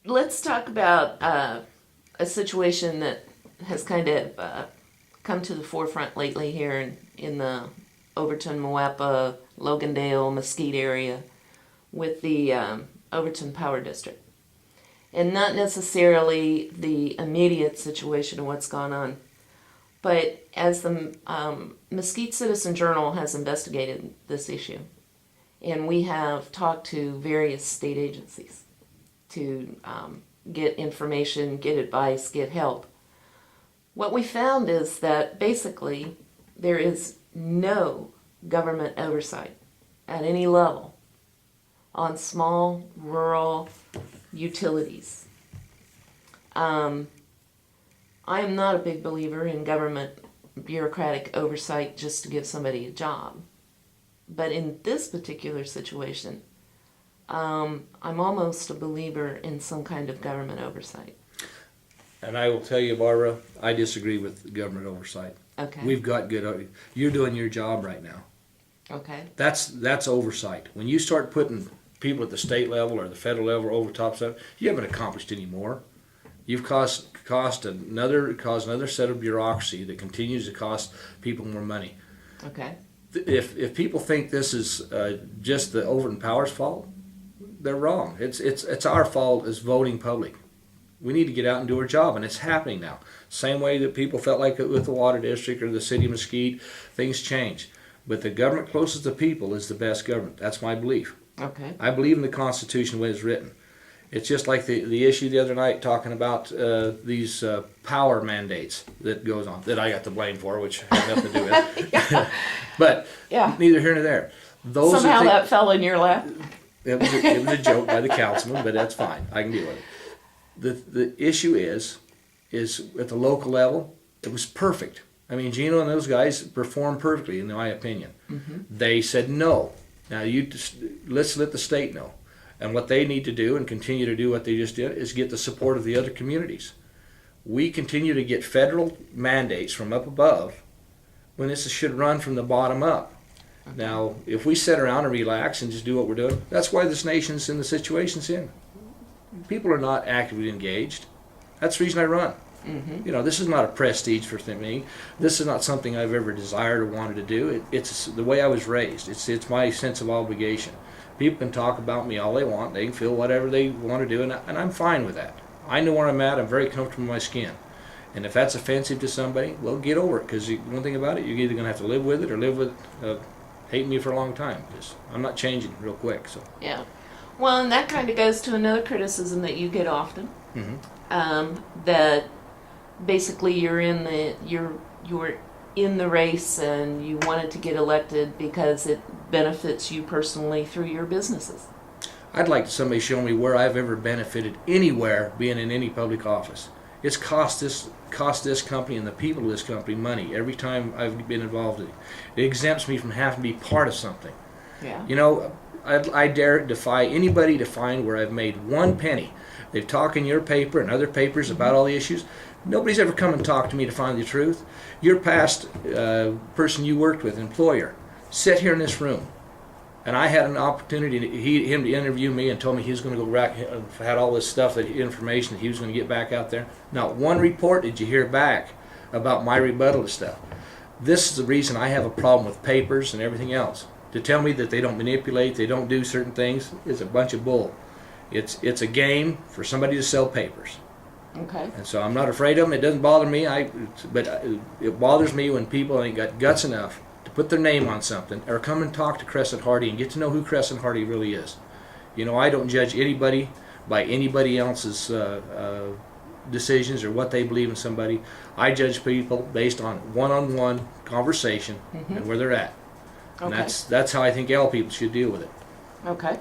let's talk about a situation that has kind of come to the forefront lately here in the Overton, Moapa, Logandale, Mesquite area with the Overton Power District. And not necessarily the immediate situation of what's gone on, but as the Mesquite Citizen Journal has investigated this issue, and we have talked to various state agencies to get information, get advice, get help. What we found is that basically there is no government oversight at any level on small rural utilities. I am not a big believer in government bureaucratic oversight just to give somebody a job. But in this particular situation, I'm almost a believer in some kind of government oversight. And I will tell you, Barbara, I disagree with government oversight. Okay. We've got good. You're doing your job right now. Okay. That's oversight. When you start putting people at the state level or the federal level over top stuff, you haven't accomplished any more. You've caused another set of bureaucracy that continues to cost people more money. Okay. If people think this is just the Overton Power's fault, they're wrong. It's our fault as voting public. We need to get out and do our job, and it's happening now. Same way that people felt like it with the water district or the city of Mesquite, things change. But the government closest to people is the best government. That's my belief. Okay. I believe in the Constitution the way it's written. It's just like the issue the other night talking about these power mandates that goes on, that I got the blame for, which had nothing to do with it. But Yeah. neither here nor there. Those Somehow that fell in your lap. it was a joke by the councilman, but that's fine. I can deal with it. The issue is at the local level, it was perfect. I mean, Gino and those guys performed perfectly, in my opinion. Mm-hmm. They said no. Now let's let the state know. And what they need to do and continue to do what they just did is get the support of the other communities. We continue to get federal mandates from up above when this should run from the bottom up. Okay. Now, if we sit around and relax and just do what we're doing, that's why this nation's in the situation it's in. People are not actively engaged. That's the reason I run. Mm-hmm. You know, this is not a prestige for me. This is not something I've ever desired or wanted to do. It's the way I was raised. It's my sense of obligation. People can talk about me all they want. They can feel whatever they want to do, and I'm fine with that. I know where I'm at. I'm very comfortable in my skin. And if that's offensive to somebody, well, get over it. Because one thing about it, you're either going to have to live with it or live with hating me for a long time. Because I'm not changing real quick. So Yeah. Well, and that kind of goes to another criticism that you get often. Mm-hmm. That basically you're in the race and you wanted to get elected because it benefits you personally through your businesses. I'd like somebody to show me where I've ever benefited anywhere being in any public office. It's cost this company and the people of this company money every time I've been involved in it. It exempts me from having to be part of something. Yeah. You know, I dare defy anybody to find where I've made one penny. They've talked in your paper and other papers about all the issues. Nobody's ever come and talked to me to find the truth. Your past person you worked with, employer, sat here in this room, and I had an opportunity him to interview me and told me he was going to go back, had all this stuff, that information that he was going to get back out there. Not one report did you hear back about my rebuttal to stuff. This is the reason I have a problem with papers and everything else. To tell me that they don't manipulate, they don't do certain things, is a bunch of bull. It's a game for somebody to sell papers. Okay. And so I'm not afraid of them. It doesn't bother me. But it bothers me when people ain't got guts enough to put their name on something or come and talk to Crescent Hardy and get to know who Crescent Hardy really is. You know, I don't judge anybody by anybody else's decisions or what they believe in somebody. I judge people based on one-on-one conversation and where they're at. And Okay. that's how I think all people should deal with it. Okay.